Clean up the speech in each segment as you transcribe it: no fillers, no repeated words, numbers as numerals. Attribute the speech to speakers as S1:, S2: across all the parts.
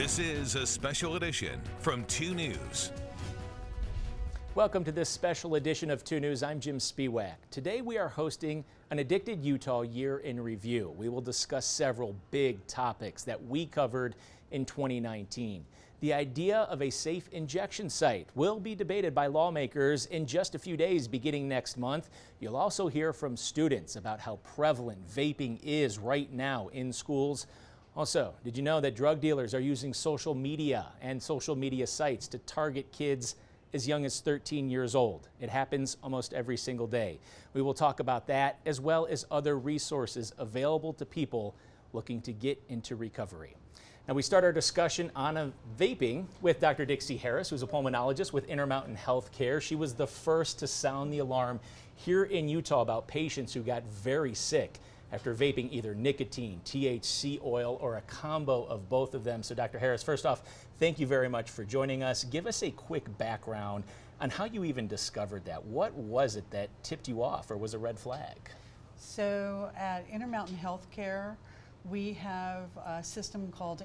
S1: This is a special edition from 2 News.
S2: Welcome to this special edition of 2 News. I'm Jim Spiewak. Today we are hosting an Addicted Utah Year in Review. We will discuss several big topics that we covered in 2019. The idea of a safe injection site will be debated by lawmakers in just a few days beginning next month. You'll also hear from students about how prevalent vaping is right now in schools. Also, did you know that drug dealers are using social media and social media sites to target kids as young as 13 years old? It happens almost every single day. We will talk about that as well as other resources available to people looking to get into recovery. Now, we start our discussion on vaping with Dr. Dixie Harris, who's a pulmonologist with Intermountain Healthcare. She was the first to sound the alarm here in Utah about patients who got very sick after vaping either nicotine, THC oil, or a combo of both of them. So Dr. Harris, first off, thank you very much for joining us. Give us a quick background on how you even discovered that. What was it that tipped you off or was a red flag?
S3: So at Intermountain Healthcare, we have a system called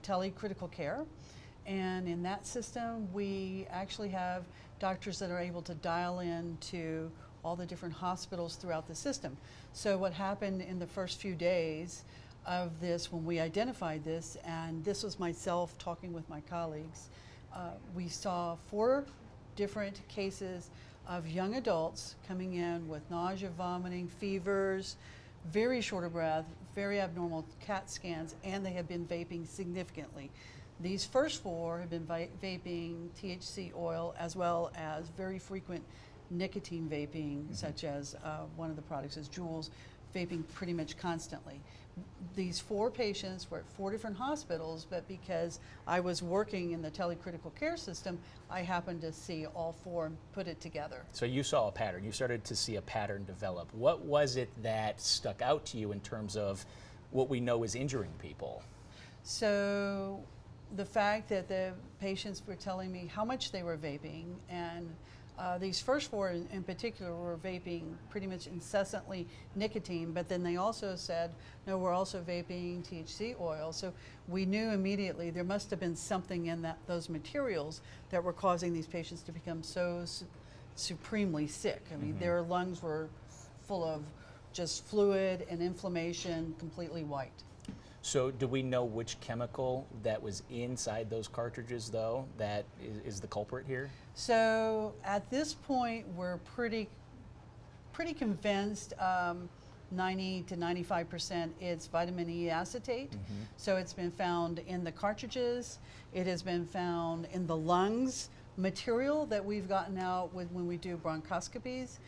S3: Telecritical Care. And in that system, we actually have doctors that are able to dial in to all the different hospitals throughout the system. So what happened in the first few days of this, when we identified this, and this was myself talking with my colleagues, we saw 4 different cases of young adults coming in with nausea, vomiting, fevers, very short of breath, very abnormal CAT scans, and they have been vaping significantly. These first 4 have been vaping THC oil as well as very frequent nicotine vaping, such as one of the products is Juul's, vaping pretty much constantly. These 4 patients were at 4 different hospitals, but because I was working in the telecritical care system, I happened to see all 4 and put it together.
S2: So you saw a pattern. You started to see a pattern develop. What was it that stuck out to you in terms of what we know is injuring people?
S3: So the fact that the patients were telling me how much they were vaping, and these first 4 in particular were vaping pretty much incessantly nicotine, but then they also said, no, we're also vaping THC oil. So we knew immediately there must have been something in those materials that were causing these patients to become so supremely sick. I mean, their lungs were full of just fluid and inflammation, completely white.
S2: So do we know which chemical that was inside those cartridges, though, that is the culprit here?
S3: So at this point, we're pretty convinced, 90 to 95% it's vitamin E acetate. So it's been found in the cartridges. It has been found in the lungs material that we've gotten out when we do bronchoscopies.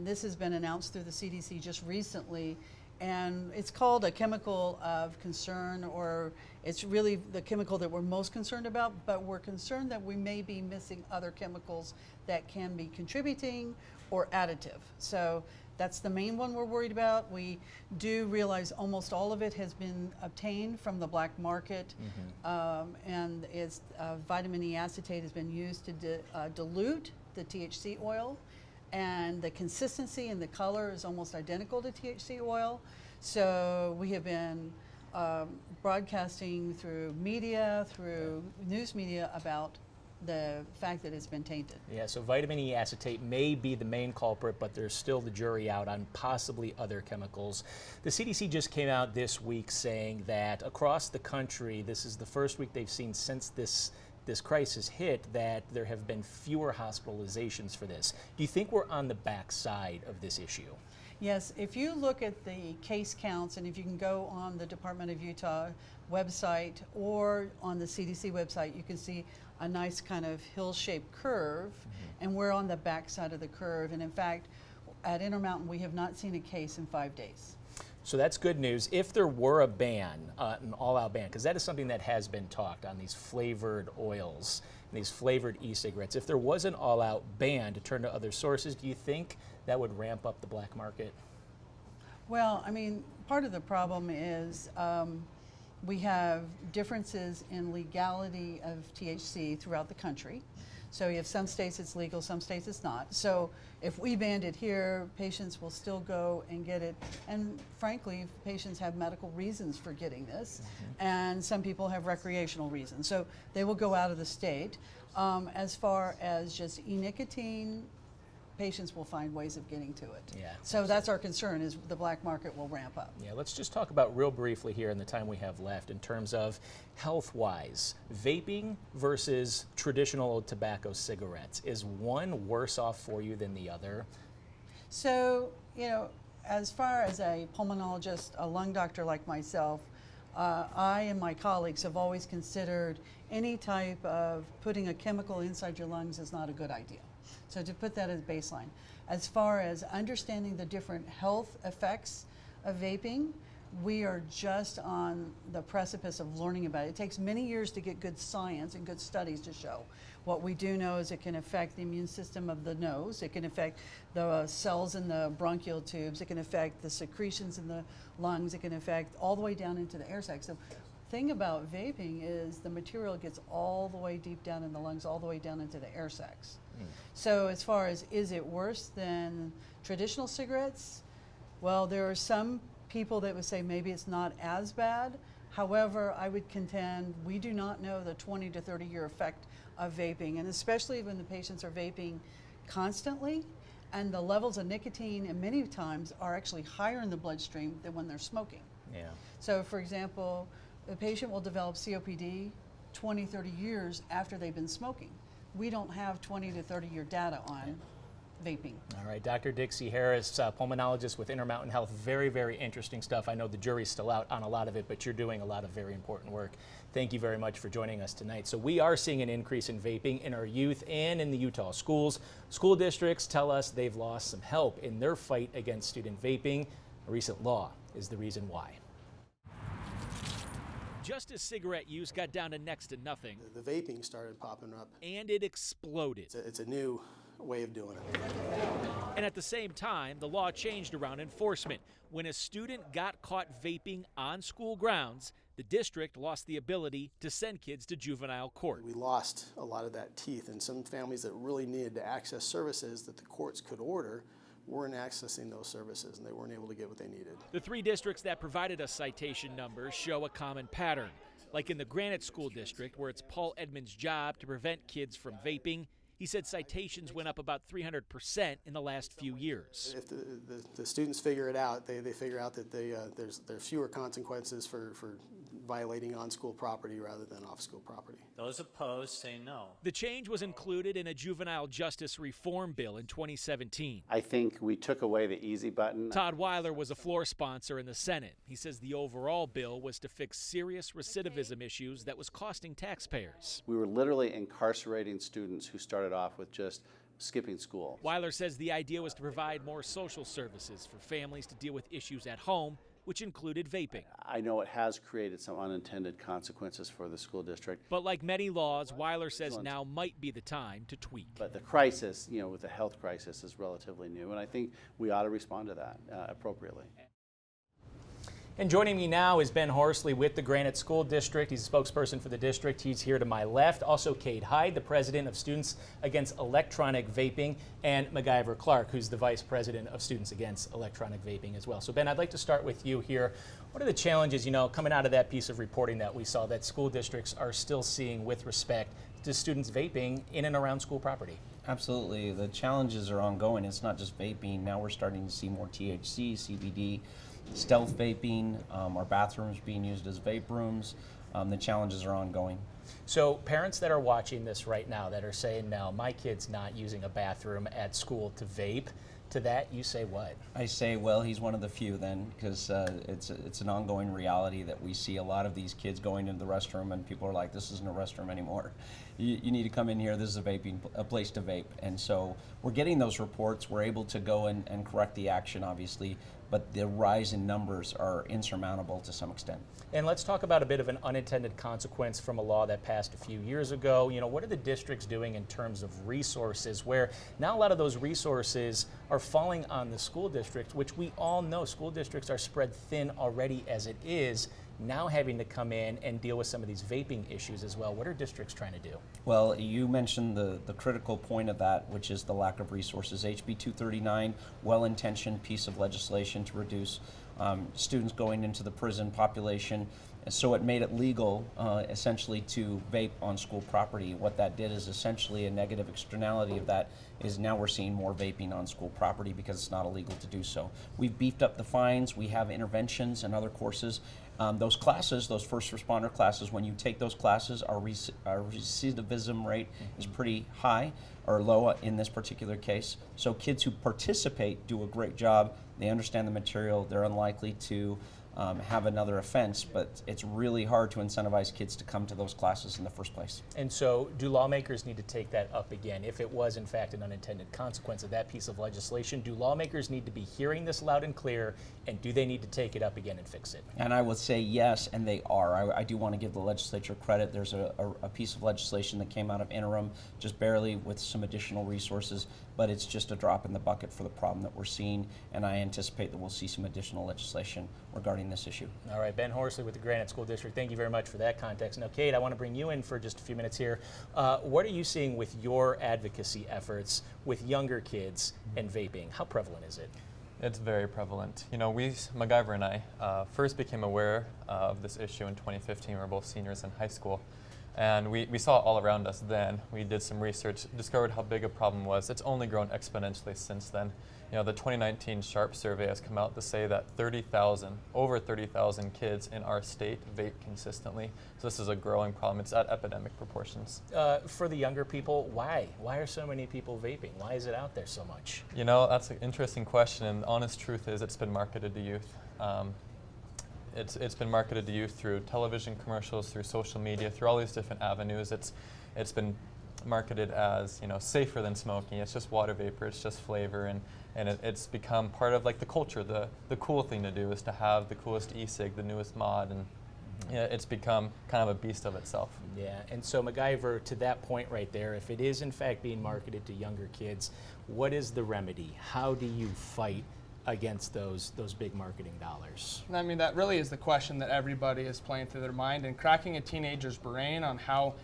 S3: This has been announced through the CDC just recently. And it's called a chemical of concern, or it's really the chemical that we're most concerned about, but we're concerned that we may be missing other chemicals that can be contributing or additive. So that's the main one we're worried about. We do realize almost all of it has been obtained from the black market, and it's vitamin E acetate has been used to dilute the THC oil. And the consistency and the color is almost identical to THC oil. So we have been broadcasting through media, through news media, about the fact that it's been tainted.
S2: Yeah, so vitamin E acetate may be the main culprit, but there's still the jury out on possibly other chemicals. The CDC just came out this week saying that across the country, this is the first week they've seen since this crisis hit, that there have been fewer hospitalizations for this. Do you think we're on the backside of this issue?
S3: Yes, if you look at the case counts, and if you can go on the Department of Utah website or on the CDC website, you can see a nice kind of hill-shaped curve, and we're on the backside of the curve. And in fact, at Intermountain, we have not seen a case in 5 days.
S2: So that's good news. If there were a ban, an all-out ban, because that is something that has been talked on, these flavored oils and these flavored e-cigarettes, if there was an all-out ban to turn to other sources, do you think that would ramp up the black market?
S3: Well, I mean, part of the problem is we have differences in legality of THC throughout the country. So you have some states it's legal, some states it's not. So if we banned it here, patients will still go and get it. And frankly, patients have medical reasons for getting this, and some people have recreational reasons. So they will go out of the state. As far as just e-nicotine, patients will find ways of getting to it.
S2: Yeah.
S3: So that's our concern, is the black market will ramp up.
S2: Yeah, let's just talk about real briefly here in the time we have left in terms of health-wise, vaping versus traditional tobacco cigarettes. Is one worse off for you than the other?
S3: So, you know, as far as a pulmonologist, a lung doctor like myself, I and my colleagues have always considered any type of putting a chemical inside your lungs is not a good idea. So to put that as baseline. As far as understanding the different health effects of vaping, we are just on the precipice of learning about it. It takes many years to get good science and good studies to show. What we do know is it can affect the immune system of the nose, it can affect the cells in the bronchial tubes, it can affect the secretions in the lungs, it can affect all the way down into the air sacs. So thing about vaping is the material gets all the way deep down in the lungs, all the way down into the air sacs. So as far as is it worse than traditional cigarettes, well, there are some people that would say maybe it's not as bad. However, I would contend we do not know the 20 to 30 year effect of vaping, and especially when the patients are vaping constantly, and the levels of nicotine and many times are actually higher in the bloodstream than when they're smoking.
S2: Yeah.
S3: So for example, the patient will develop COPD 20, 30 years after they've been smoking. We don't have 20 to 30 year data on vaping.
S2: All right, Dr. Dixie Harris, pulmonologist with Intermountain Health. Very, very interesting stuff. I know the jury's still out on a lot of it, but you're doing a lot of very important work. Thank you very much for joining us tonight. So we are seeing an increase in vaping in our youth and in the Utah schools. School districts tell us they've lost some help in their fight against student vaping. A recent law is the reason why. Just as cigarette use got down to next to nothing,
S4: The vaping started popping up.
S2: and it exploded.
S4: It's a new way of doing it.
S2: And at the same time, the law changed around enforcement. When a student got caught vaping on school grounds, the district lost the ability to send kids to juvenile court.
S4: We lost a lot of that teeth, and some families that really needed to access services that the courts could order weren't accessing those services, and they weren't able to get what they needed.
S2: The three districts that provided us citation numbers show a common pattern. Like in the Granite School District, where it's Paul Edmonds' job to prevent kids from vaping, he said citations went up about 300% in the last few years.
S4: If the students figure it out, they figure out that there's fewer consequences for violating on-school property rather than off-school property.
S5: Those opposed say no.
S2: The change was included in a juvenile justice reform bill in 2017.
S6: I think we took away the easy button.
S2: Todd Weiler was a floor sponsor in the Senate. He says the overall bill was to fix serious recidivism issues that was costing taxpayers.
S6: We were literally incarcerating students who started off with just skipping school.
S2: Weiler says the idea was to provide more social services for families to deal with issues at home, which included vaping.
S6: I know it has created some unintended consequences for the school district.
S2: But like many laws, Weiler says now might be the time to tweak.
S6: But the crisis, with the health crisis, is relatively new, and I think we ought to respond to that appropriately.
S2: And joining me now is Ben Horsley with the Granite School District. He's a spokesperson for the district. He's here to my left. Also, Kate Hyde, the president of Students Against Electronic Vaping, and MacGyver Clark, who's the vice president of Students Against Electronic Vaping as well. So, Ben, I'd like to start with you here. What are the challenges, coming out of that piece of reporting that we saw that school districts are still seeing with respect to students vaping in and around school property?
S7: Absolutely. The challenges are ongoing. It's not just vaping. Now we're starting to see more THC, CBD, stealth vaping, our bathrooms being used as vape rooms. The challenges are ongoing.
S2: So parents that are watching this right now that are saying, no, my kid's not using a bathroom at school to vape, to that you say what?
S7: I say, well, he's one of the few then, because it's an ongoing reality that we see a lot of these kids going into the restroom and people are like, this isn't a restroom anymore. You need to come in here, this is a place to vape. And so we're getting those reports, we're able to go and correct the action obviously, but the rise in numbers are insurmountable to some extent.
S2: And let's talk about a bit of an unintended consequence from a law that passed a few years ago. What are the districts doing in terms of resources, where now a lot of those resources are falling on the school district, which we all know school districts are spread thin already as it is. now having to come in and deal with some of these vaping issues as well. What are districts trying to do?
S7: Well, you mentioned the critical point of that, which is the lack of resources. HB 239, well-intentioned piece of legislation to reduce students going into the prison population. So it made it legal, essentially, to vape on school property. What that did is essentially a negative externality of that is now we're seeing more vaping on school property because it's not illegal to do so. We've beefed up the fines. We have interventions and other courses. Those classes, those first responder classes, when you take those classes, our recidivism rate is pretty high, or low in this particular case. So kids who participate do a great job. They understand the material. They're unlikely to have another offense, but it's really hard to incentivize kids to come to those classes in the first place.
S2: And so do lawmakers need to take that up again? If it was, in fact, an unintended consequence of that piece of legislation, do lawmakers need to be hearing this loud and clear, and do they need to take it up again and fix it?
S7: And I would say yes, and they are. I do want to give the legislature credit. There's a piece of legislation that came out of interim, just barely, with some additional resources, but it's just a drop in the bucket for the problem that we're seeing, and I anticipate that we'll see some additional legislation regarding this issue.
S2: All right, Ben Horsley with the Granite School District, thank you very much for that context. Now, Kate, I want to bring you in for just a few minutes here. What are you seeing with your advocacy efforts with younger kids and vaping? How prevalent is it?
S8: It's very prevalent. You know, MacGyver and I, first became aware of this issue in 2015. We were both seniors in high school. And we saw it all around us then. We did some research, discovered how big a problem was. It's only grown exponentially since then. You know, the 2019 Sharp survey has come out to say that over 30,000 kids in our state vape consistently. So this is a growing problem. It's at epidemic proportions.
S2: For the younger people, why? Why are so many people vaping? Why is it out there so much?
S8: You know, that's an interesting question, and the honest truth is it's been marketed to youth. It's been marketed to youth through television commercials, through social media, through all these different avenues. It's been marketed as, you know, safer than smoking. It's just water vapor. It's just flavor, and it's become part of like the culture. The cool thing to do is to have the coolest e-cig, the newest mod, and yeah, it's become kind of a beast of itself.
S2: Yeah, and so MacGyver, to that point right there, if it is in fact being marketed to younger kids, what is the remedy? How do you fight against those big marketing dollars?
S9: I mean, that really is the question that everybody is playing through their mind, and cracking a teenager's brain on how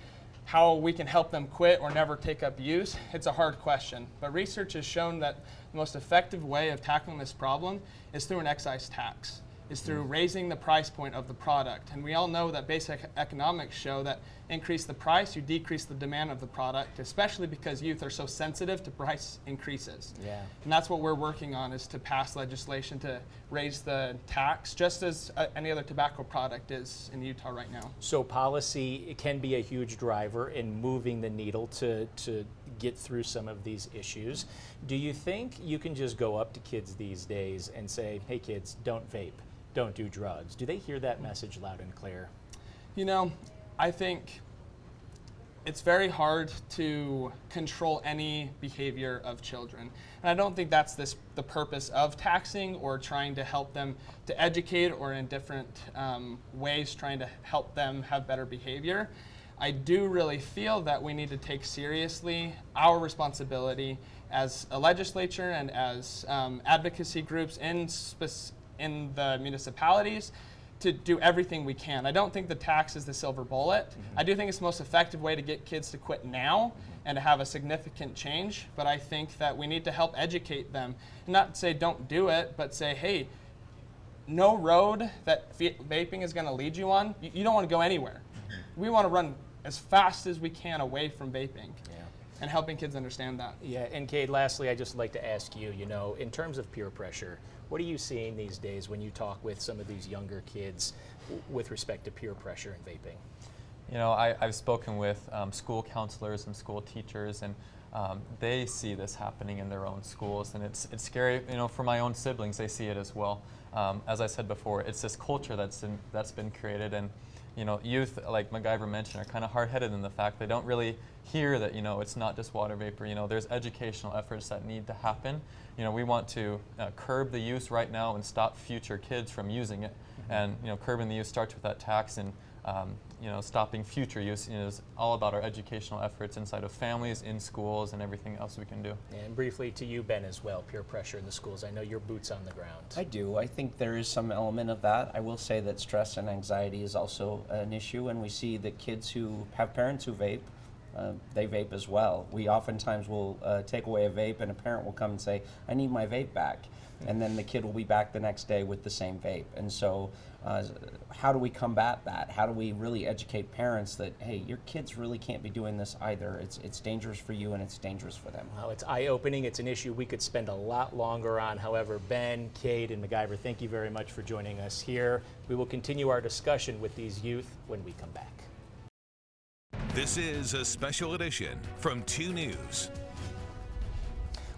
S9: we can help them quit or never take up use, it's a hard question. But research has shown that the most effective way of tackling this problem is through an excise tax, is through raising the price point of the product. And we all know that basic economics show that increase the price, you decrease the demand of the product, especially because youth are so sensitive to price increases.
S2: Yeah.
S9: And that's what we're working on, is to pass legislation to raise the tax, just as any other tobacco product is in Utah right now.
S2: So policy can be a huge driver in moving the needle to get through some of these issues. Do you think you can just go up to kids these days and say, hey kids, don't vape, don't do drugs? Do they hear that message loud and clear?
S9: You know, I think it's very hard to control any behavior of children. And I don't think that's the purpose of taxing or trying to help them to educate, or in different ways trying to help them have better behavior. I do really feel that we need to take seriously our responsibility as a legislature and as advocacy groups in the municipalities to do everything we can. I don't think the tax is the silver bullet. I do think it's the most effective way to get kids to quit now and to have a significant change, but I think that we need to help educate them. And not say don't do it, but say, hey, no road that vaping is gonna lead you on, you don't wanna go anywhere. We wanna run as fast as we can away from vaping. And helping kids understand that.
S2: Yeah, and Kate, lastly, I'd just like to ask you, you know, in terms of peer pressure, what are you seeing these days when you talk with some of these younger kids with respect to peer pressure and vaping?
S8: You know, I've spoken with school counselors and school teachers, and they see this happening in their own schools, and it's scary. You know, for my own siblings, they see it as well. As I said before, it's this culture that's been created, and you know, youth, like MacGyver mentioned, are kind of hard-headed in the fact they don't really hear that, you know, it's not just water vapor. You know, there's educational efforts that need to happen. You know, we want to curb the use right now and stop future kids from using it. And, you know, curbing the use starts with that tax, and stopping future use is all about our educational efforts inside of families, in schools, and everything else we can do.
S2: And briefly to you, Ben, as well, peer pressure in the schools. I know your boots on the ground.
S7: I do. I think there is some element of that. I will say that stress and anxiety is also an issue, and we see that kids who have parents who vape, they vape as well. We oftentimes will take away a vape, and a parent will come and say, I need my vape back. And then the kid will be back the next day with the same vape. And so how do we combat that? How do we really educate parents that, hey, your kids really can't be doing this either. It's dangerous for you and it's dangerous for them.
S2: Well, it's eye-opening. It's an issue we could spend a lot longer on. However, Ben, Cade, and MacGyver, thank you very much for joining us here. We will continue our discussion with these youth when we come back.
S1: This is a special edition from 2 News.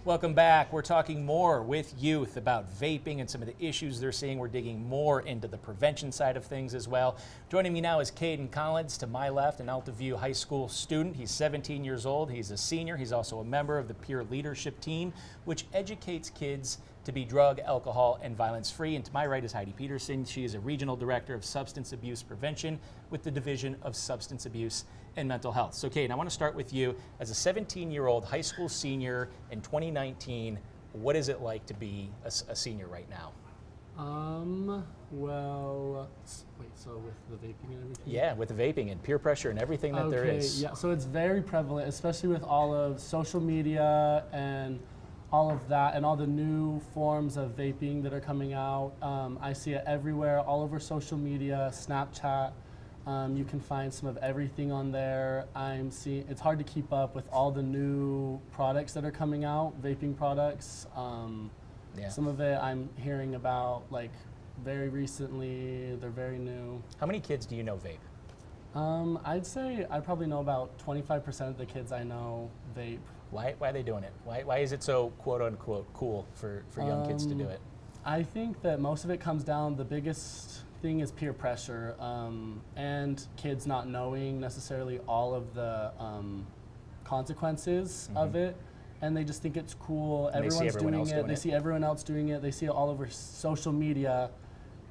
S2: Welcome back. We're talking more with youth about vaping and some of the issues they're seeing. We're digging more into the prevention side of things as well. Joining me now is Kaden Collins to my left, an Altaview High School student. He's 17 years old. He's a senior. He's also a member of the peer leadership team, which educates kids to be drug, alcohol, and violence free. And to my right is Heidi Peterson. She is a regional director of substance abuse prevention with the Division of Substance Abuse and Mental Health. So Kate, I want to start with you. As a 17-year-old high school senior in 2019, what is it like to be a senior right now?
S10: Well, wait, so with the vaping and everything?
S2: Yeah, with the vaping and peer pressure and everything that there is.
S10: Yeah, so it's very prevalent, especially with all of social media and all of that and all the new forms of vaping that are coming out. I see it everywhere, all over social media, Snapchat. You can find some of everything on there. It's hard to keep up with all the new products that are coming out, vaping products. Some of it I'm hearing about like very recently, they're very new.
S2: How many kids do you know vape?
S10: I'd say I probably know about 25% of the kids I know vape.
S2: Why are they doing it? Why is it so quote unquote cool for young kids to do it?
S10: I think that most of it comes down, the biggest thing is peer pressure and kids not knowing necessarily all of the consequences of it, and they just think it's cool. Everyone's doing it. They see everyone else doing it. They see it all over social media,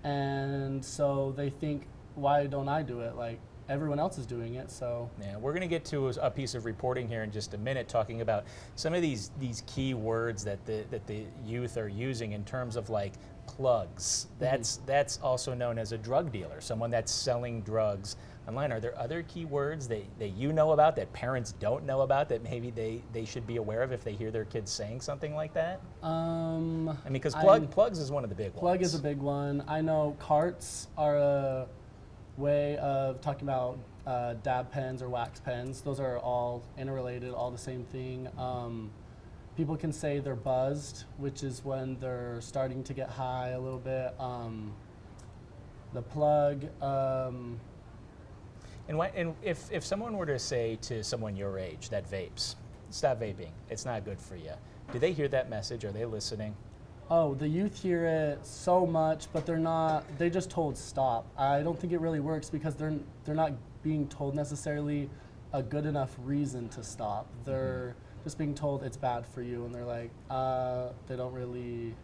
S10: and so they think, why don't I do it? Like everyone else is doing it. So
S2: yeah, we're going to get to a piece of reporting here in just a minute, talking about some of these key words that the youth are using in terms of like plugs. That's also known as a drug dealer, someone that's selling drugs online. Are there other key words that you know about that parents don't know about that maybe they should be aware of if they hear their kids saying something like that? I mean, because plugs is one of the big ones.
S10: Plug is a big one. I know carts are a way of talking about dab pens or wax pens. Those are all interrelated, all the same thing. People can say they're buzzed, which is when they're starting to get high a little bit. The plug.
S2: And if someone were to say to someone your age that vapes, stop vaping, it's not good for you, do they hear that message? Are they listening?
S10: Oh, the youth hear it so much, but they just told stop. I don't think it really works because they're not being told necessarily a good enough reason to stop. They're just being told it's bad for you, and they're like, they don't really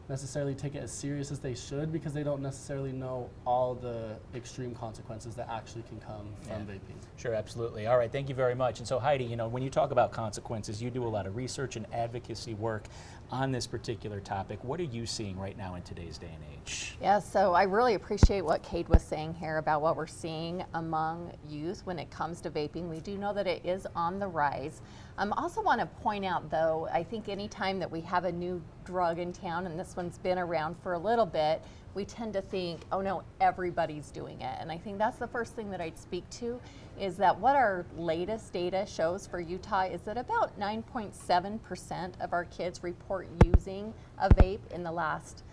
S10: necessarily take it as serious as they should because they don't necessarily know all the extreme consequences that actually can come from vaping.
S2: Sure, absolutely. All right, thank you very much. And so Heidi, when you talk about consequences, you do a lot of research and advocacy work on this particular topic. What are you seeing right now in today's day and age?
S11: Yeah, so I really appreciate what Cade was saying here about what we're seeing among youth when it comes to vaping. We do know that it is on the rise. I also want to point out, though, I think anytime that we have a new drug in town, and this one's been around for a little bit, we tend to think, oh no, everybody's doing it. And I think that's the first thing that I'd speak to, is that what our latest data shows for Utah is that about 9.7% of our kids report using a vape in the last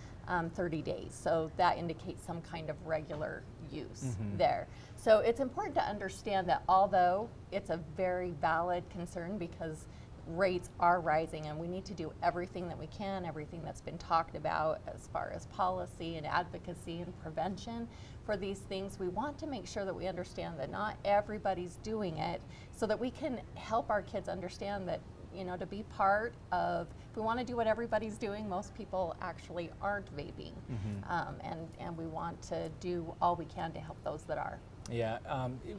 S11: 30 days. So that indicates some kind of regular use there. So it's important to understand that although it's a very valid concern because rates are rising and we need to do everything that we can, everything that's been talked about as far as policy and advocacy and prevention for these things, we want to make sure that we understand that not everybody's doing it so that we can help our kids understand that, to be part of, if we want to do what everybody's doing, most people actually aren't vaping. And we want to do all we can to help those that are.
S2: Yeah,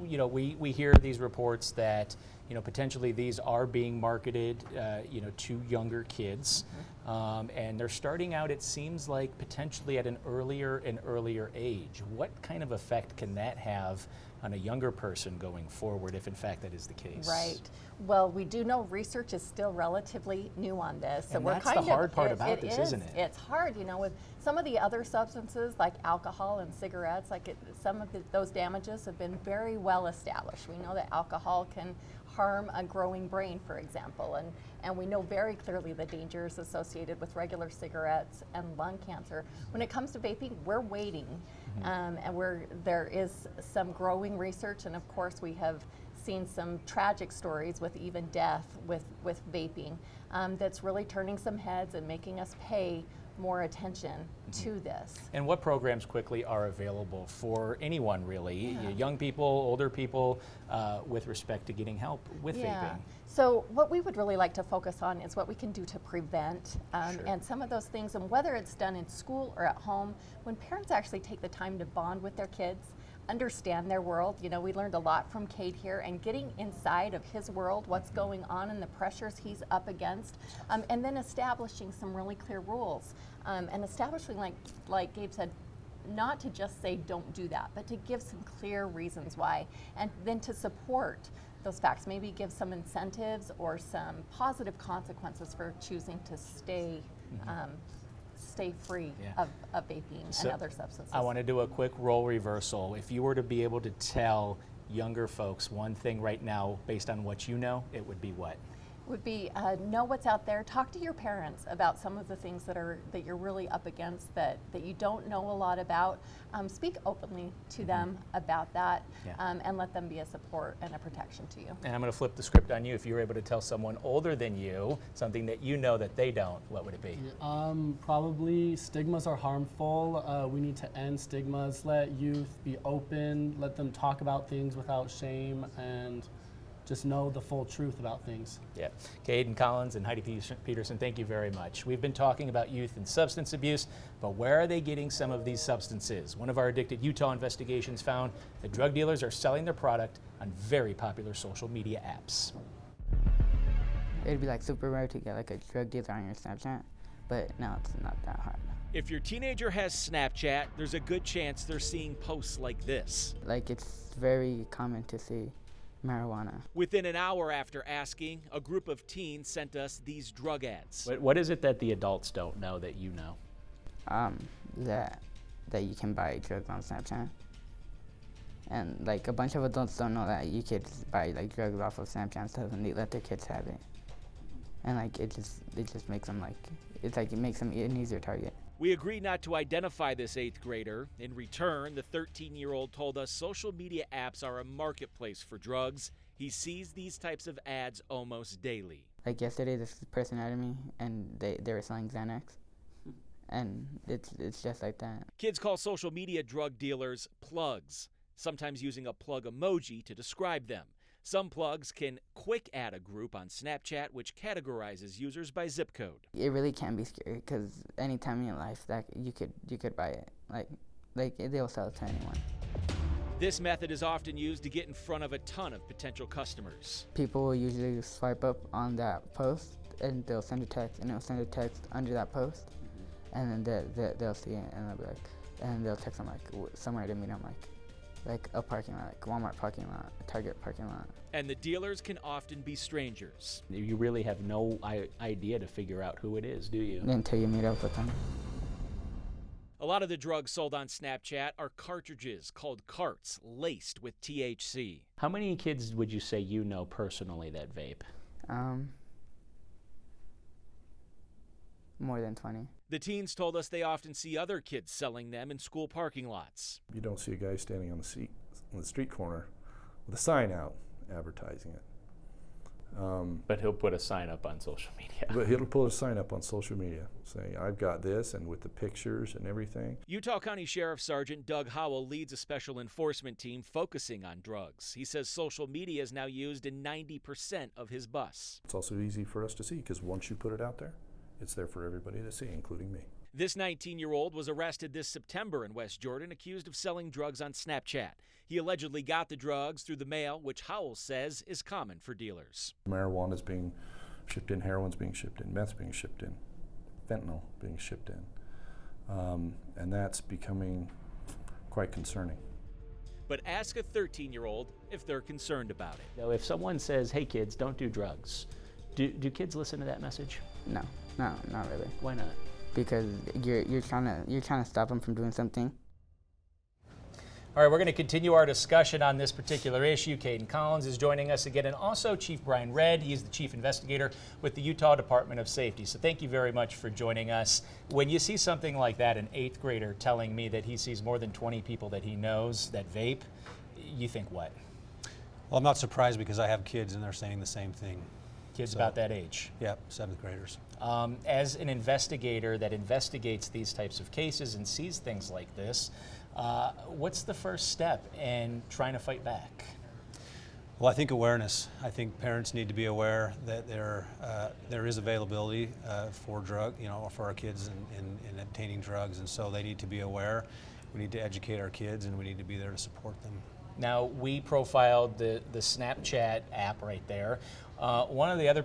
S2: you know, we hear these reports that, you know, potentially these are being marketed, you know, to younger kids, and they're starting out, it seems like, potentially at an earlier and earlier age. What kind of effect can that have on a younger person going forward, if in fact that is the case?
S11: Right. Well, we do know research is still relatively new on this. So
S2: And
S11: we're
S2: that's
S11: kind
S2: the
S11: of,
S2: hard part about this, isn't it?
S11: It's hard, you know, with some of the other substances like alcohol and cigarettes, like some of those damages have been very well established. We know that alcohol can harm a growing brain, for example, and we know very clearly the dangers associated with regular cigarettes and lung cancer. When it comes to vaping, we're waiting, and there is some growing research, and of course we have seen some tragic stories with even death with vaping, that's really turning some heads and making us pay more attention to this.
S2: And what programs quickly are available for anyone, really, young people, older people, with respect to getting help with vaping?
S11: So what we would really like to focus on is what we can do to prevent, and some of those things, and whether it's done in school or at home, when parents actually take the time to bond with their kids, understand their world. You know, we learned a lot from Cade here, and getting inside of his world, what's going on and the pressures he's up against, and then establishing some really clear rules, and establishing, like Gabe said, not to just say don't do that, but to give some clear reasons why, and then to support those facts, maybe give some incentives or some positive consequences for choosing to stay free of vaping and other substances.
S2: I want to do a quick role reversal. If you were to be able to tell younger folks one thing right now based on what you know, it would be what?
S11: Would be know what's out there. Talk to your parents about some of the things that you're really up against that you don't know a lot about. Speak openly to them about that, and let them be a support and a protection to you.
S2: And I'm going to flip the script on you. If you were able to tell someone older than you something that you know that they don't, what would it be?
S10: Probably stigmas are harmful. We need to end stigmas. Let youth be open. Let them talk about things without shame, and just know the full truth about things.
S2: Yeah. Kaden Collins and Heidi Peterson, thank you very much. We've been talking about youth and substance abuse, but where are they getting some of these substances? One of our Addicted Utah investigations found that drug dealers are selling their product on very popular social media apps.
S12: It'd be like super rare to get like a drug dealer on your Snapchat, but no, it's not that hard.
S2: If your teenager has Snapchat, there's a good chance they're seeing posts like this.
S12: Like, it's very common to see marijuana.
S2: Within an hour after asking, a group of teens sent us these drug ads. What is it that the adults don't know that you know?
S12: That you can buy drugs on Snapchat. And like a bunch of adults don't know that you could buy like drugs off of Snapchat and stuff, and they let their kids have it. And like it just makes them it makes them an easier target.
S2: We agreed not to identify this 8th grader. In return, the 13-year-old told us social media apps are a marketplace for drugs. He sees these types of ads almost daily.
S12: Like yesterday, this person added me, and they were selling Xanax, and it's just like that.
S2: Kids call social media drug dealers plugs, sometimes using a plug emoji to describe them. Some plugs can quick add a group on Snapchat, which categorizes users by zip code.
S12: It really can be scary because any time in your life that you could buy it. Like they'll sell it to anyone.
S2: This method is often used to get in front of a ton of potential customers.
S12: People will usually swipe up on that post, and they'll send a text, and they'll send a text under that post, and then they'll see it, and they'll be like, and they'll text them like somewhere to meet them, like a parking lot, like Walmart parking lot, a Target parking lot.
S2: And the dealers can often be strangers. You really have no idea to figure out who it is, do you?
S12: Until you meet up with them.
S2: A lot of the drugs sold on Snapchat are cartridges called carts laced with THC. How many kids would you say you know personally that vape?
S12: More than 20.
S2: The teens told us they often see other kids selling them in school parking lots.
S13: You don't see a guy standing on the street corner with a sign out advertising it.
S2: But he'll put a sign up on social media.
S13: But he'll put a sign up on social media saying, I've got this, and with the pictures and everything.
S2: Utah County Sheriff Sergeant Doug Howell leads a special enforcement team focusing on drugs. He says social media is now used in 90% of his busts.
S13: It's also easy for us to see because once you put it out there, it's there for everybody to see, including me.
S2: This 19-year-old was arrested this September in West Jordan, accused of selling drugs on Snapchat. He allegedly got the drugs through the mail, which Howell says is common for dealers.
S13: Marijuana is being shipped in, heroin's being shipped in, meth's being shipped in, fentanyl being shipped in. And that's becoming quite concerning.
S2: But ask a 13-year-old if they're concerned about it. Now, if someone says, hey kids, don't do drugs, do kids listen to that message?
S12: No, not really.
S2: Why not?
S12: Because you're trying to stop them from doing something.
S2: All right, we're going to continue our discussion on this particular issue. Kaden Collins is joining us again, and also Chief Brian Redd. He's the chief investigator with the Utah Department of Safety. So thank you very much for joining us. When you see something like that, an 8th grader telling me that he sees more than 20 people that he knows that vape, you think what?
S14: Well, I'm not surprised because I have kids and they're saying the same thing.
S2: Kids about that age?
S14: Yep, 7th graders.
S2: As an investigator that investigates these types of cases and sees things like this, what's the first step in trying to fight back?
S14: Well, I think awareness. I think parents need to be aware that there is availability for for our kids in obtaining drugs, and so they need to be aware. We need to educate our kids, and we need to be there to support them.
S2: Now, we profiled the Snapchat app right there. One of the other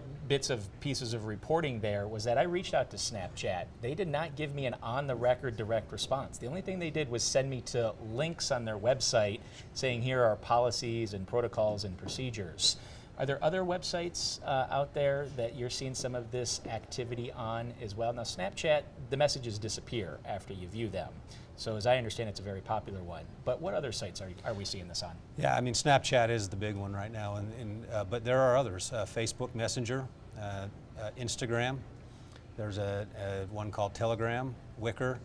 S2: pieces of reporting there was that I reached out to Snapchat. They did not give me an on-the-record direct response. The only thing they did was send me to links on their website saying here are policies and protocols and procedures. Are there other websites out there that you're seeing some of this activity on as well? Now, Snapchat, the messages disappear after you view them. So as I understand, it's a very popular one. But what other sites are we seeing this on?
S14: Yeah, I mean, Snapchat is the big one right now, but there are others. Facebook Messenger, Instagram. There's a one called Telegram, Wicker.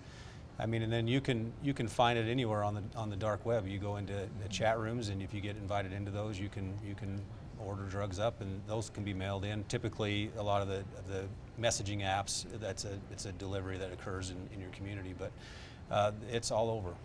S14: I mean, and then you can find it anywhere on the dark web. You go into the chat rooms, and if you get invited into those, you can order drugs up, and those can be mailed in. Typically, a lot of the messaging apps, it's a delivery that occurs in your community, but it's all over.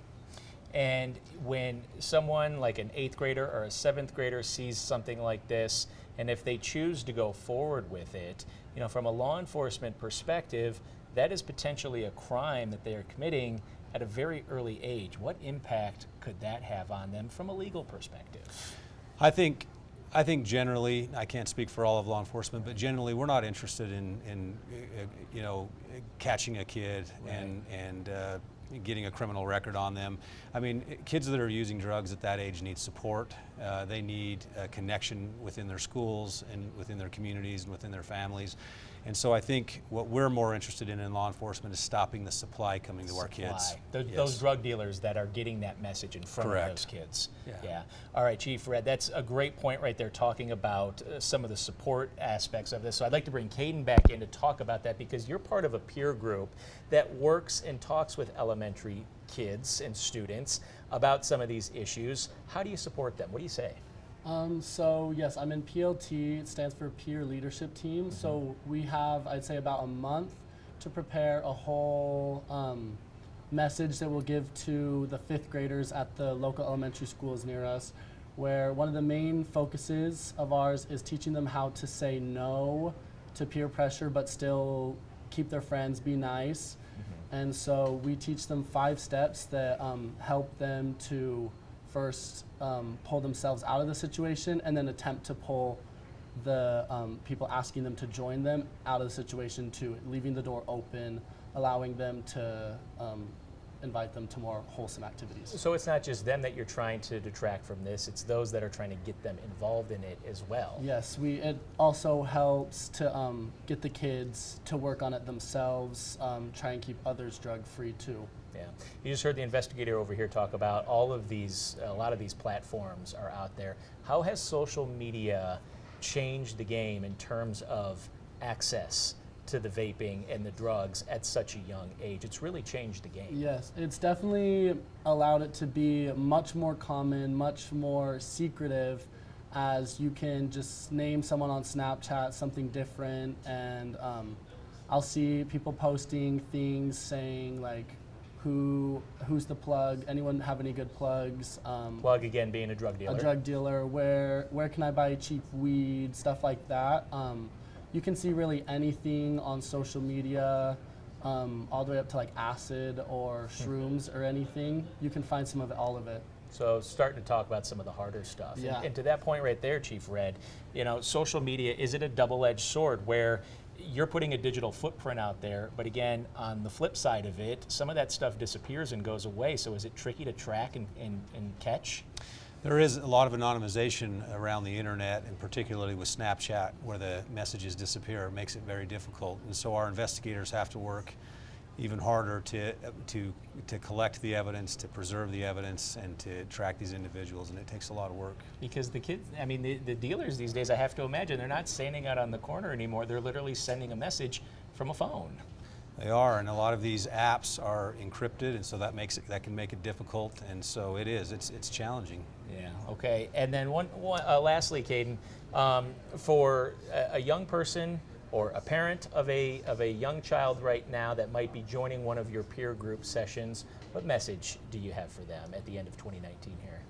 S2: And when someone like an 8th grader or a 7th grader sees something like this, and if they choose to go forward with it, from a law enforcement perspective, that is potentially a crime that they are committing at a very early age. What impact could that have on them from a legal perspective?
S14: I think generally, I can't speak for all of law enforcement, but generally we're not interested in catching a kid and getting a criminal record on them. I mean, kids that are using drugs at that age need support. They need a connection within their schools and within their communities and within their families. And so I think what we're more interested in law enforcement is stopping the supply coming to our kids.
S2: Those drug dealers that are getting that message in front of those kids. Yeah. All right, Chief Redd, that's a great point right there, talking about some of the support aspects of this. So I'd like to bring Kaden back in to talk about that, because you're part of a peer group that works and talks with elementary kids and students about some of these issues. How do you support them? What do you say?
S10: So yes, I'm in PLT. It stands for Peer Leadership Team. So we have, I'd say, about a month to prepare a whole message that we'll give to the 5th graders at the local elementary schools near us, where one of the main focuses of ours is teaching them how to say no to peer pressure, but still keep their friends, be nice. And so we teach them 5 steps that help them to first pull themselves out of the situation, and then attempt to pull the people asking them to join them out of the situation too, leaving the door open, allowing them to invite them to more wholesome activities.
S2: So it's not just them that you're trying to detract from this, it's those that are trying to get them involved in it as well.
S10: Yes, it also helps to get the kids to work on it themselves, try and keep others drug-free too.
S2: Yeah, you just heard the investigator over here talk about a lot of these platforms are out there. How has social media changed the game in terms of access to the vaping and the drugs at such a young age? It's really changed the game.
S10: Yes, it's definitely allowed it to be much more common, much more secretive, as you can just name someone on Snapchat something different, and I'll see people posting things saying like, who's the plug? Anyone have any good plugs?
S2: Plug again being a drug dealer.
S10: A drug dealer. Where can I buy cheap weed? Stuff like that. You can see really anything on social media. all the way up to like acid or shrooms or anything. You can find some of it, all of it.
S2: So starting to talk about some of the harder stuff.
S10: Yeah.
S2: And to that point right there, Chief Red, you know, social media, is it a double-edged sword where you're putting a digital footprint out there, but again, on the flip side of it, some of that stuff disappears and goes away. So is it tricky to track and catch?
S14: There is a lot of anonymization around the internet, and particularly with Snapchat, where the messages disappear. It makes it very difficult. And so our investigators have to work even harder to collect the evidence, to preserve the evidence, and to track these individuals, and it takes a lot of work.
S2: Because the kids, I mean, the dealers these days, I have to imagine, they're not standing out on the corner anymore. They're literally sending a message from a phone.
S14: They are, and a lot of these apps are encrypted, and so that can make it difficult, and so it's challenging.
S2: Yeah. Okay. And then lastly, Kaden, for a young person or a parent of a young child right now that might be joining one of your peer group sessions, what message do you have for them at the end of 2019 here?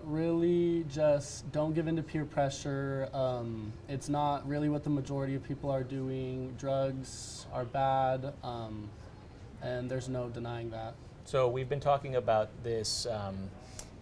S10: Really just don't give in to peer pressure. It's not really what the majority of people are doing. Drugs are bad, and there's no denying that.
S2: So we've been talking about this,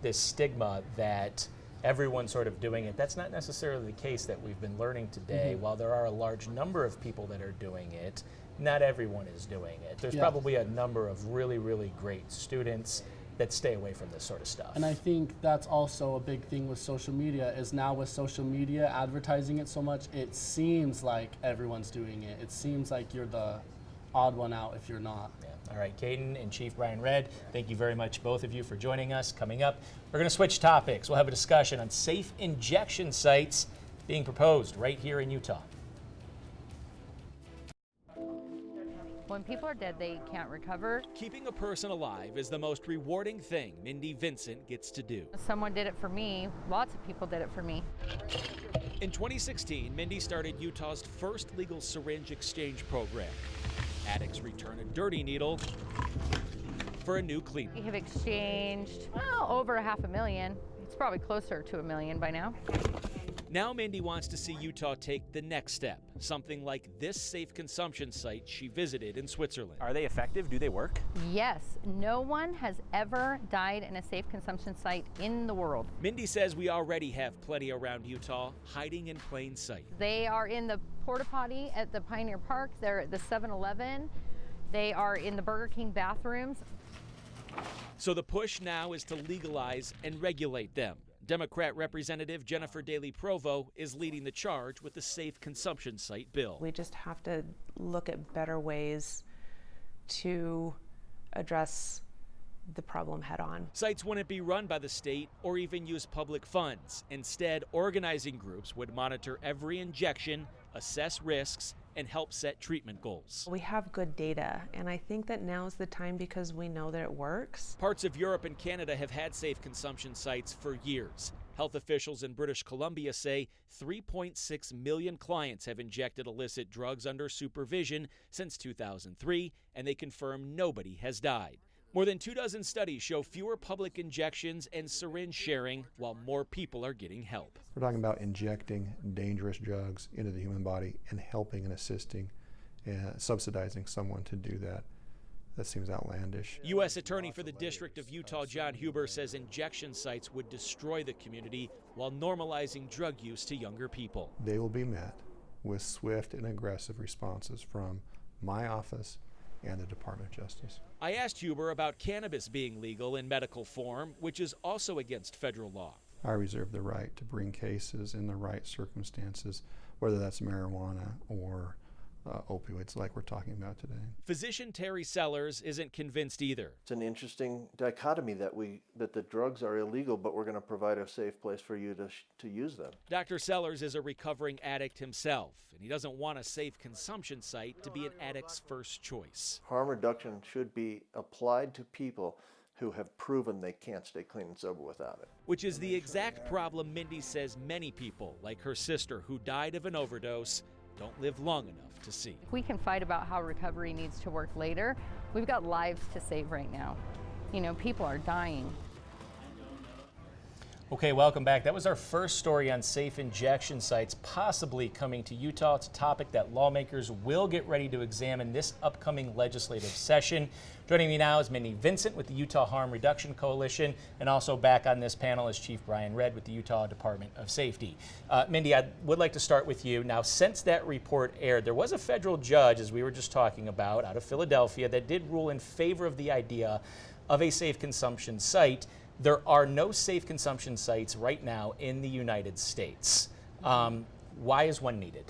S2: this stigma that everyone's sort of doing it. That's not necessarily the case that we've been learning today. While there are a large number of people that are doing it, not everyone is doing it. There's probably a number of really, really great students that stay away from this sort of stuff.
S10: And I think that's also a big thing with social media, is now with social media advertising it so much, it seems like everyone's doing it. It seems like you're the odd one out if you're not.
S2: Yeah. All right, Kaden and Chief Brian Redd, thank you very much, both of you, for joining us. Coming up, we're going to switch topics. We'll have a discussion on safe injection sites being proposed right here in Utah.
S15: When people are dead, they can't recover.
S2: Keeping a person alive is the most rewarding thing Mindy Vincent gets to do.
S15: Someone did it for me. Lots of people did it for me.
S2: In 2016, Mindy started Utah's first legal syringe exchange program. Addicts return a dirty needle for a new clean.
S15: We have exchanged, well, over $500,000. It's probably closer to $1 million by now.
S2: Now Mindy wants to see Utah take the next step, something like this safe consumption site she visited in Switzerland. Are they effective? Do they work?
S15: Yes, no one has ever died in a safe consumption site in the world.
S2: Mindy says we already have plenty around Utah, hiding in plain sight.
S15: They are in the porta potty at the Pioneer Park. They're at the 7-Eleven. They are in the Burger King bathrooms.
S2: So the push now is to legalize and regulate them. Democrat Representative Jennifer Daley Provo is leading the charge with the Safe Consumption Site bill.
S16: We just have to look at better ways to address the problem head on.
S2: Sites wouldn't be run by the state or even use public funds. Instead, organizing groups would monitor every injection, assess risks, and help set treatment goals.
S16: We have good data, and I think that now is the time because we know that it works.
S2: Parts of Europe and Canada have had safe consumption sites for years. Health officials in British Columbia say 3.6 million clients have injected illicit drugs under supervision since 2003, and they confirm nobody has died. More than 24 studies show fewer public injections and syringe sharing, while more people are getting help.
S17: We're talking about injecting dangerous drugs into the human body and helping and assisting and subsidizing someone to do that. That seems outlandish.
S2: U.S. Attorney for the District of Utah, John Huber, says injection sites would destroy the community while normalizing drug use to younger people.
S17: They will be met with swift and aggressive responses from my office and the Department of Justice.
S2: I asked Huber about cannabis being legal in medical form, which is also against federal law.
S17: I reserve the right to bring cases in the right circumstances, whether that's marijuana or opioids like we're talking about today.
S2: Physician Terry Sellers isn't convinced either.
S18: It's an interesting dichotomy that the drugs are illegal, but we're going to provide a safe place for you to use them.
S2: Dr. Sellers is a recovering addict himself, and he doesn't want a safe consumption site to be an addict's first choice.
S18: Harm reduction should be applied to people who have proven they can't stay clean and sober without it.
S2: Which is the exact problem Mindy says many people, like her sister who died of an overdose, don't live long enough to see.
S15: If we can fight about how recovery needs to work later, we've got lives to save right now. You know, people are dying.
S2: Okay, welcome back. That was our first story on safe injection sites possibly coming to Utah. It's a topic that lawmakers will get ready to examine this upcoming legislative session. Joining me now is Mindy Vincent with the Utah Harm Reduction Coalition, and also back on this panel is Chief Brian Redd with the Utah Department of Safety. Mindy, I would like to start with you. Now, since that report aired, there was a federal judge, as we were just talking about, out of Philadelphia that did rule in favor of the idea of a safe consumption site. There are no safe consumption sites right now in the United States. Why is one needed?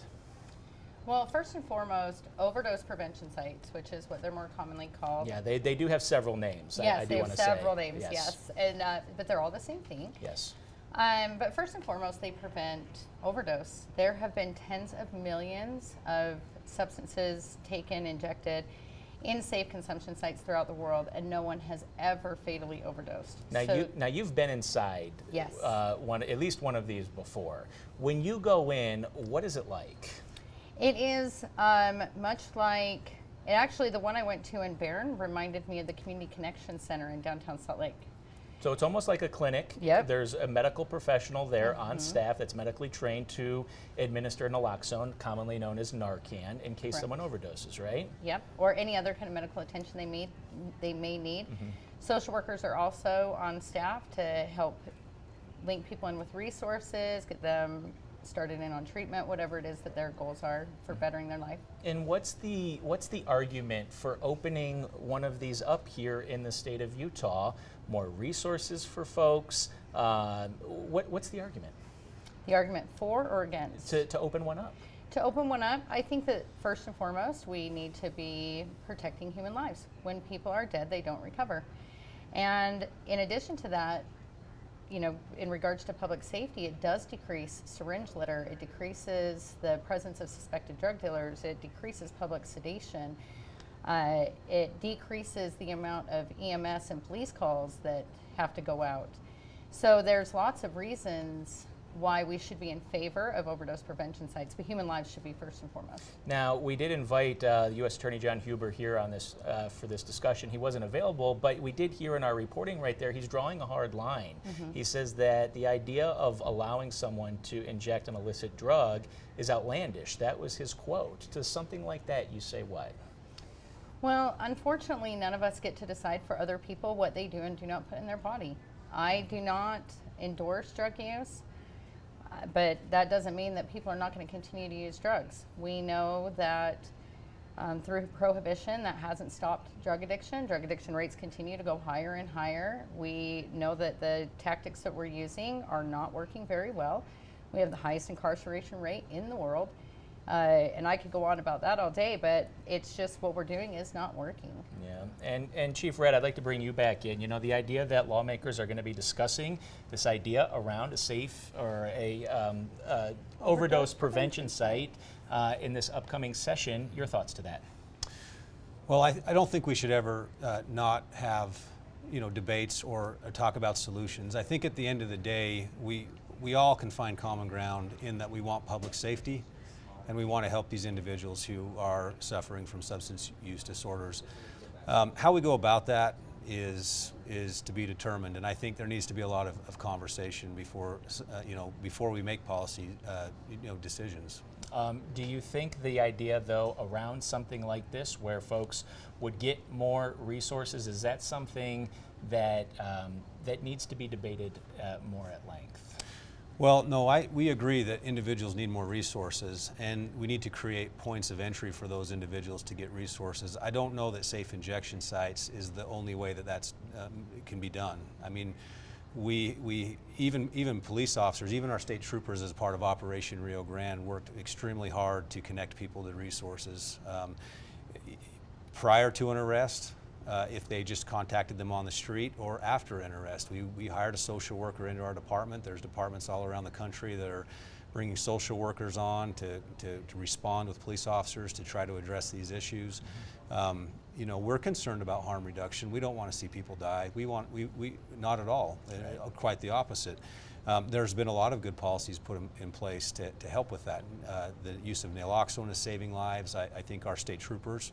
S15: Well, first and foremost, overdose prevention sites, which is what they're more commonly called.
S2: Yeah, they do have several names.
S15: Yes,
S2: I do
S15: they have
S2: want to
S15: several
S2: say.
S15: names, yes. And, but they're all the same thing.
S2: Yes.
S15: But first and foremost, they prevent overdose. There have been tens of millions of substances taken, injected in safe consumption sites throughout the world, and no one has ever fatally overdosed.
S2: Now, you've been inside
S15: yes.
S2: At least one of these before. When you go in, what is it like?
S15: It is much like, actually the one I went to in Barron reminded me of the Community Connection Center in downtown Salt Lake.
S2: So it's almost like a clinic.
S15: Yep.
S2: There's a medical professional there on staff that's medically trained to administer naloxone, commonly known as Narcan, in case someone overdoses, right?
S15: Yep, or any other kind of medical attention they may need. Social workers are also on staff to help link people in with resources, get them started in on treatment, whatever it is that their goals are for bettering their life.
S2: And what's the argument for opening one of these up here in the state of Utah? More resources for folks. What's the argument?
S15: The argument for or against?
S2: To open one up.
S15: To open one up, I think that first and foremost, we need to be protecting human lives. When people are dead, they don't recover. And in addition to that, you know, in regards to public safety, it does decrease syringe litter. It decreases the presence of suspected drug dealers. It decreases public sedation. It decreases the amount of EMS and police calls that have to go out. So there's lots of reasons why we should be in favor of overdose prevention sites, but human lives should be first and foremost.
S2: Now, we did invite U.S. Attorney John Huber here on this for this discussion. He wasn't available, but we did hear in our reporting right there, he's drawing a hard line. He says that the idea of allowing someone to inject an illicit drug is outlandish. That was his quote. To something like that, you say what?
S15: Well, unfortunately, none of us get to decide for other people what they do and do not put in their body. I do not endorse drug use. But that doesn't mean that people are not going to continue to use drugs. We know that through prohibition, that hasn't stopped drug addiction. Drug addiction rates continue to go higher and higher. We know that the tactics that we're using are not working very well. We have the highest incarceration rate in the world. And I could go on about that all day, but it's just what we're doing is not working.
S2: Yeah, and Chief Redd, I'd like to bring you back in. You know, the idea that lawmakers are going to be discussing this idea around a safe or a overdose prevention site in this upcoming session. Your thoughts to that?
S14: Well, I don't think we should ever not have, debates or talk about solutions. I think at the end of the day, we all can find common ground in that we want public safety. And we want to help these individuals who are suffering from substance use disorders. How we go about that is to be determined, and I think there needs to be a lot of conversation before we make policy decisions.
S2: Do you think the idea, though, around something like this, where folks would get more resources, is that something that that needs to be debated more at length?
S14: Well, no, we agree that individuals need more resources, and we need to create points of entry for those individuals to get resources. I don't know that safe injection sites is the only way that can be done. I mean, even police officers, even our state troopers as part of Operation Rio Grande worked extremely hard to connect people to resources. Prior to an arrest, if they just contacted them on the street, or after an arrest. We hired a social worker into our department. There's departments all around the country that are bringing social workers on to respond with police officers to try to address these issues. We're concerned about harm reduction. We don't want to see people die. We not at all, quite the opposite. There's been a lot of good policies put in place to help with that. The use of naloxone is saving lives. I think our state troopers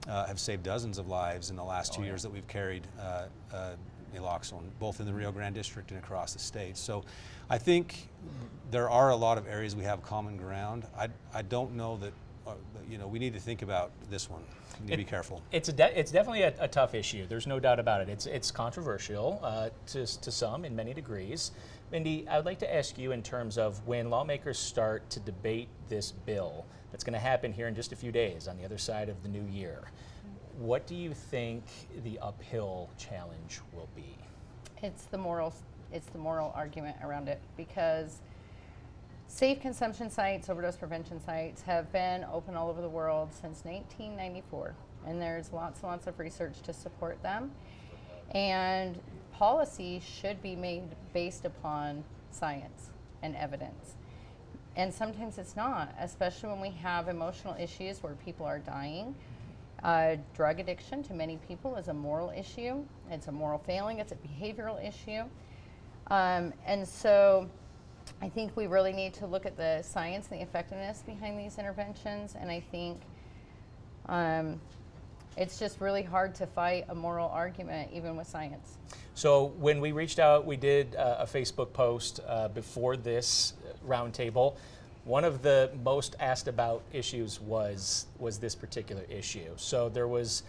S14: have saved dozens of lives in the last 2 years that we've carried naloxone, both in the Rio Grande District and across the state. So I think there are a lot of areas we have common ground. I don't know that, we need to think about this one. We need to be careful.
S2: It's definitely a tough issue. There's no doubt about it. It's controversial to some in many degrees. Mindy, I would like to ask you in terms of when lawmakers start to debate this bill that's going to happen here in just a few days on the other side of the new year, what do you think the uphill challenge will be?
S15: It's the moral argument around it, because safe consumption sites, overdose prevention sites, have been open all over the world since 1994, and there's lots and lots of research to support them. And policy should be made based upon science and evidence. And sometimes it's not, especially when we have emotional issues where people are dying. Drug addiction to many people is a moral issue. It's a moral failing. It's a behavioral issue. And so I think we really need to look at the science and the effectiveness behind these interventions. And I think it's just really hard to fight a moral argument even with science.
S2: So when we reached out, we did a Facebook post before this roundtable. One of the most asked about issues was this particular issue. So there was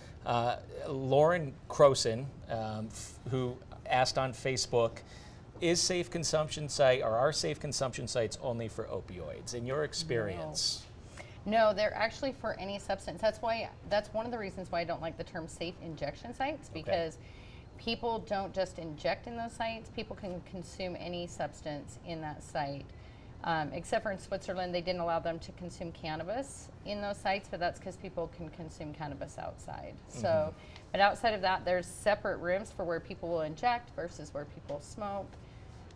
S2: Lauren Croson who asked on Facebook, are safe consumption sites only for opioids? In your experience?
S15: No, they're actually for any substance. That's one of the reasons why I don't like the term safe injection sites, because people don't just inject in those sites. People can consume any substance in that site. Except for in Switzerland, they didn't allow them to consume cannabis in those sites, but that's because people can consume cannabis outside. So, but outside of that, there's separate rooms for where people will inject versus where people smoke.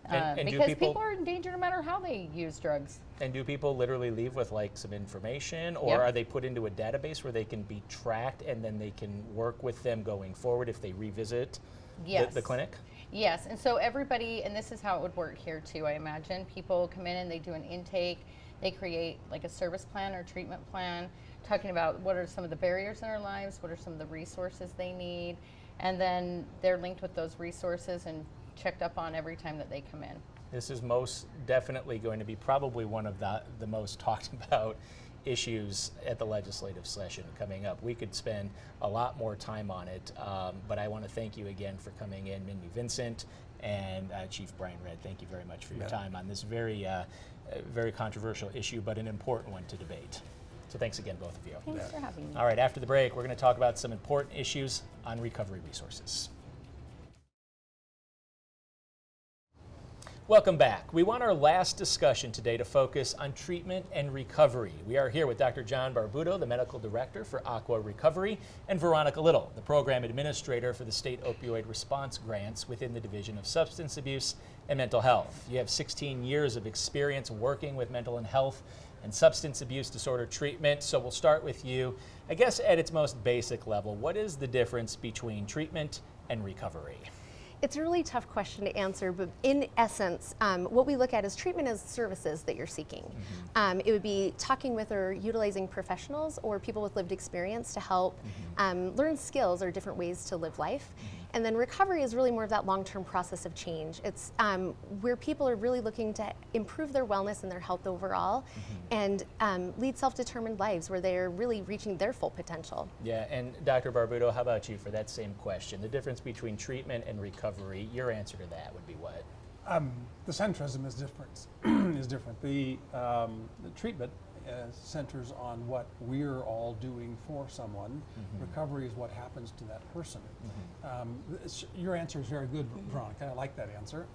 S2: And
S15: because people are in danger no matter how they use drugs.
S2: And do people literally leave with like some information, or are they put into a database where they can be tracked and then they can work with them going forward if they revisit the clinic?
S15: Yes, and so everybody, and this is how it would work here too, I imagine. People come in and they do an intake, they create like a service plan or treatment plan, talking about what are some of the barriers in their lives, what are some of the resources they need, and then they're linked with those resources and checked up on every time that they come in.
S2: This is most definitely going to be probably one of the most talked about issues at the legislative session coming up. We could spend a lot more time on it, but I want to thank you again for coming in, Mindy Vincent and Chief Brian Redd. Thank you very much for your time on this very controversial issue, but an important one to debate. So thanks again, both of you.
S15: Thanks for having me.
S2: All right, after the break, we're going to talk about some important issues on recovery resources. Welcome back. We want our last discussion today to focus on treatment and recovery. We are here with Dr. John Barbuto, the Medical Director for Aqua Recovery, and Veronica Little, the Program Administrator for the State Opioid Response Grants within the Division of Substance Abuse and Mental Health. You have 16 years of experience working with mental and health and substance abuse disorder treatment, so we'll start with you. I guess at its most basic level, what is the difference between treatment and recovery?
S19: It's a really tough question to answer, but in essence, what we look at is treatment as services that you're seeking. It would be talking with or utilizing professionals or people with lived experience to help learn skills or different ways to live life. And then recovery is really more of that long-term process of change. It's where people are really looking to improve their wellness and their health overall and lead self-determined lives where they're really reaching their full potential.
S2: Yeah, and Dr. Barbuto, how about you for that same question? The difference between treatment and recovery, your answer to that would be what?
S20: The centrism is different. The treatment centers on what we're all doing for someone. Recovery is what happens to that person. Your answer is very good, Veronica. I like that answer.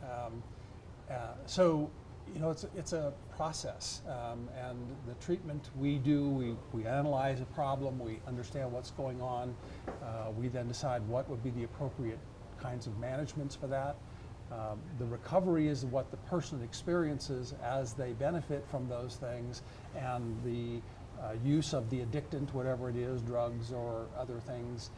S20: So, you know, it's a process, and the treatment we do, we analyze a problem, we understand what's going on, we then decide what would be the appropriate kinds of managements for that. The recovery is what the person experiences as they benefit from those things, and the use of the addictant, whatever it is, drugs or other things,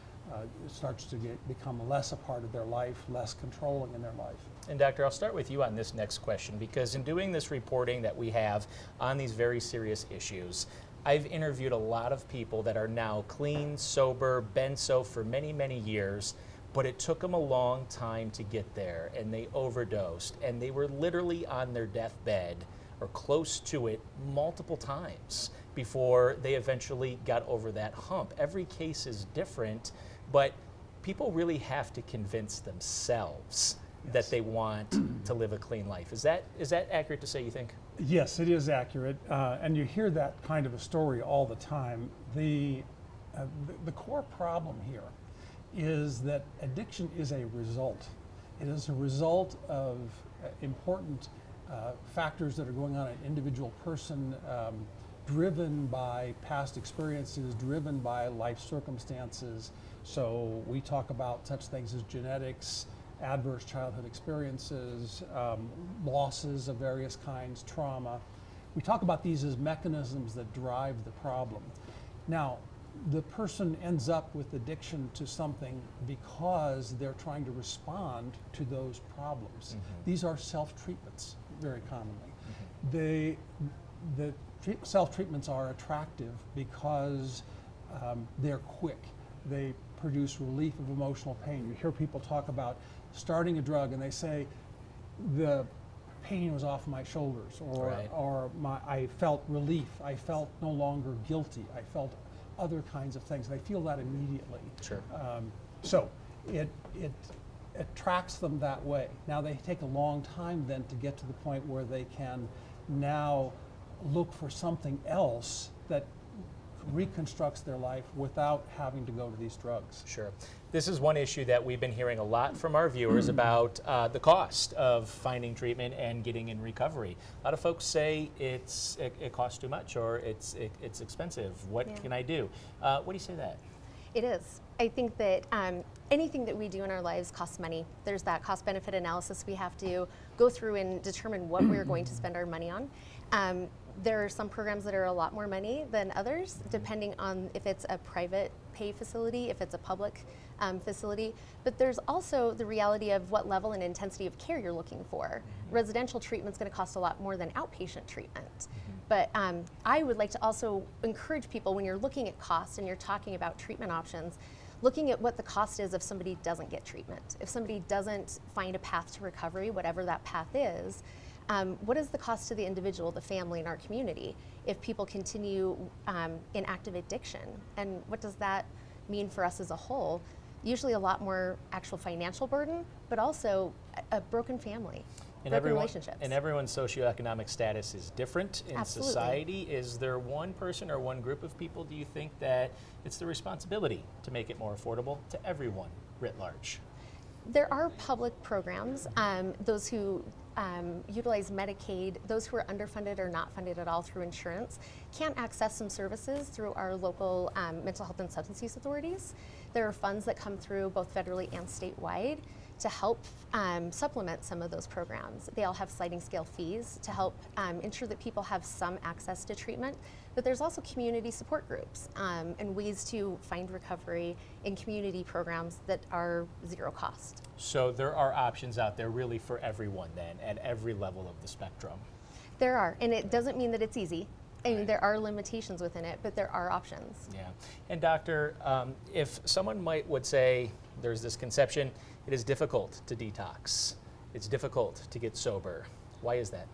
S20: starts to become less a part of their life, less controlling in their life.
S2: And Doctor, I'll start with you on this next question, because in doing this reporting that we have on these very serious issues, I've interviewed a lot of people that are now clean, sober, been so for many, many years, but it took them a long time to get there, and they overdosed, and they were literally on their deathbed or close to it multiple times before they eventually got over that hump. Every case is different, but people really have to convince themselves that they want to live a clean life. Is that accurate to say, you think?
S20: Yes, it is accurate, and you hear that kind of a story all the time. The core problem here is that addiction is a result. It is a result of important factors that are going on in an individual person, driven by past experiences, driven by life circumstances. So we talk about such things as genetics, adverse childhood experiences, losses of various kinds, trauma. We talk about these as mechanisms that drive the problem. Now, the person ends up with addiction to something because they're trying to respond to those problems. These are self-treatments very commonly. The self-treatments are attractive because they're quick. They produce relief of emotional pain. You hear people talk about starting a drug and they say, the pain was off my shoulders, or I felt relief, I felt no longer guilty, I felt other kinds of things. They feel that immediately.
S2: Sure.
S20: So it attracts them that way. Now they take a long time then to get to the point where they can now look for something else that reconstructs their life without having to go to these drugs.
S2: Sure. This is one issue that we've been hearing a lot from our viewers about the cost of finding treatment and getting in recovery. A lot of folks say it costs too much, or it's expensive. What can I do? What do you say to that?
S19: It is. I think that anything that we do in our lives costs money. There's that cost-benefit analysis we have to go through and determine what we're going to spend our money on. There are some programs that are a lot more money than others, depending on if it's a private pay facility, if it's a public facility. But there's also the reality of what level and intensity of care you're looking for. Residential treatment's going to cost a lot more than outpatient treatment. But I would like to also encourage people, when you're looking at cost and you're talking about treatment options, looking at what the cost is if somebody doesn't get treatment, if somebody doesn't find a path to recovery, whatever that path is. What is the cost to the individual, the family, and our community if people continue in active addiction? And what does that mean for us as a whole? Usually a lot more actual financial burden, but also a broken family, broken relationships.
S2: And everyone's socioeconomic status is different in
S19: Absolutely.
S2: society. Is there one person or one group of people, do you think, that it's the responsibility to make it more affordable to everyone writ large?
S19: There are public programs, those who utilize Medicaid, those who are underfunded or not funded at all through insurance, can access some services through our local mental health and substance use authorities. There are funds that come through both federally and statewide to help supplement some of those programs. They all have sliding scale fees to help ensure that people have some access to treatment. But there's also community support groups and ways to find recovery in community programs that are zero cost.
S2: So there are options out there really for everyone then, at every level of the spectrum.
S19: There are, and it doesn't mean that it's easy. I mean, there are limitations within it, but there are options.
S2: Yeah. And doctor, if someone would say, there's this conception, it is difficult to detox. It's difficult to get sober. Why is that?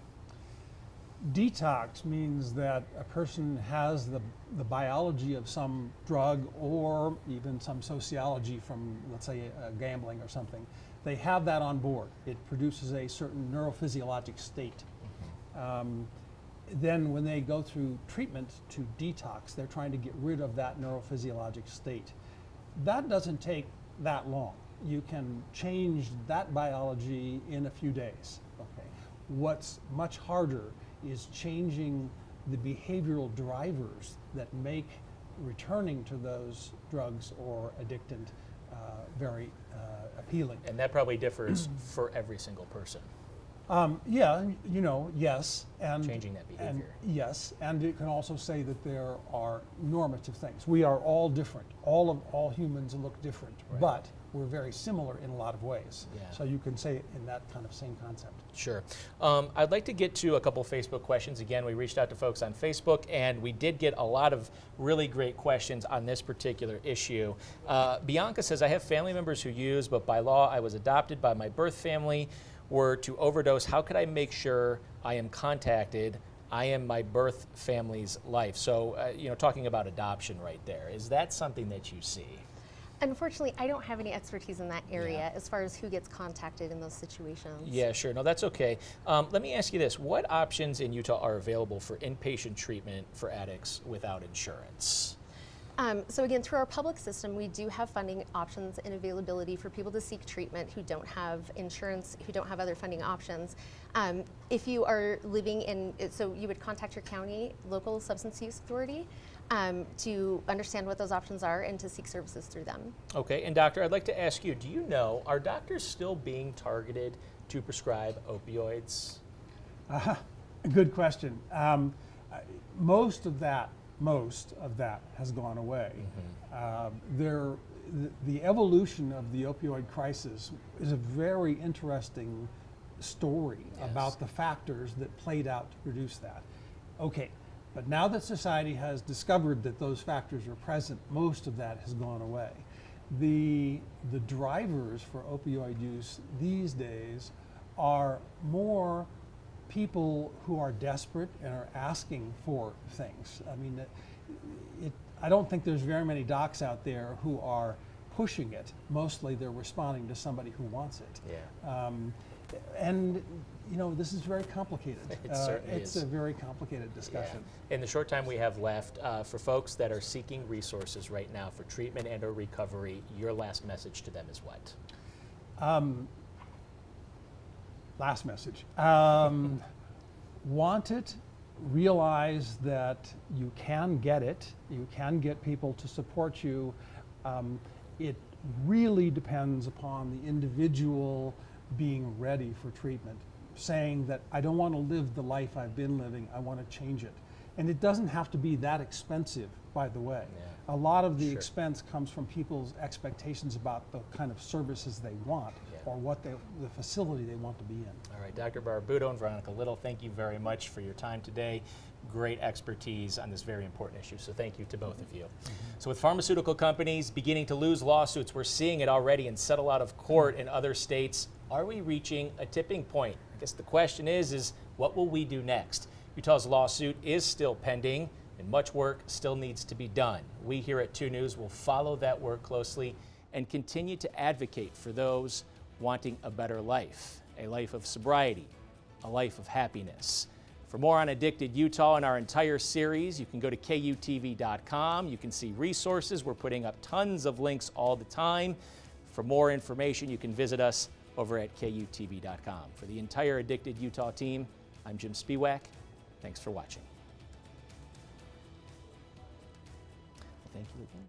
S20: Detox means that a person has the biology of some drug or even some sociology from, let's say, gambling or something. They have that on board. It produces a certain neurophysiologic state. Then when they go through treatment to detox, they're trying to get rid of that neurophysiologic state. That doesn't take that long. You can change that biology in a few days. Okay. What's much harder is changing the behavioral drivers that make returning to those drugs or addictant very appealing.
S2: And that probably differs for every single person.
S20: Yeah, you know, yes. And
S2: changing that behavior.
S20: And yes, and it can also say that there are normative things. We are all different. All humans look different,
S2: Right.
S20: but we're very similar in a lot of ways.
S2: Yeah.
S20: So you can say it in that kind of same concept.
S2: Sure. I'd like to get to a couple Facebook questions. Again, we reached out to folks on Facebook, and we did get a lot of really great questions on this particular issue. Bianca says, I have family members who use, but by law I was adopted by my birth family, were to overdose. How could I make sure I am contacted? I am my birth family's life. So, you know, talking about adoption right there, is that something that you see?
S19: Unfortunately, I don't have any expertise in that area as far as who gets contacted in those situations.
S2: Yeah, sure. No, that's okay. Let me ask you this. What options in Utah are available for inpatient treatment for addicts without insurance?
S19: So again, through our public system, we do have funding options and availability for people to seek treatment who don't have insurance, who don't have other funding options. If you are living in, so you would contact your county local substance use authority to understand what those options are and to seek services through them.
S2: Okay, and doctor, I'd like to ask you, do you know, are doctors still being targeted to prescribe opioids?
S20: Good question. Most of that has gone away. The evolution of the opioid crisis is a very interesting story about the factors that played out to produce that. Okay, but now that society has discovered that those factors are present, most of that has gone away. The drivers for opioid use these days are more people who are desperate and are asking for things. I mean, I don't think there's very many docs out there who are pushing it. Mostly they're responding to somebody who wants it.
S2: Yeah.
S20: And you know, this is very complicated.
S2: It certainly
S20: it's
S2: is.
S20: a very complicated discussion.
S2: Yeah. In the short time we have left, for folks that are seeking resources right now for treatment and or recovery, your last message to them is what?
S20: Last message. Want it, realize that you can get it, you can get people to support you. It really depends upon the individual being ready for treatment, saying that I don't want to live the life I've been living, I want to change it. And it doesn't have to be that expensive, by the way. A lot of the expense comes from people's expectations about the kind of services they want or what the facility they want to be in.
S2: All right, Dr. Barbuto and Veronica Little, thank you very much for your time today. Great expertise on this very important issue, so thank you to both of you. So with pharmaceutical companies beginning to lose lawsuits, we're seeing it already and settle out of court in other states. Are we reaching a tipping point? I guess the question is what will we do next? Utah's lawsuit is still pending, and much work still needs to be done. We here at 2 News will follow that work closely and continue to advocate for those wanting a better life, a life of sobriety, a life of happiness. For more on Addicted Utah and our entire series, you can go to KUTV.com. You can see resources. We're putting up tons of links all the time. For more information, you can visit us over at KUTV.com. For the entire Addicted Utah team, I'm Jim Spiewak. Thanks for watching. Thank you again.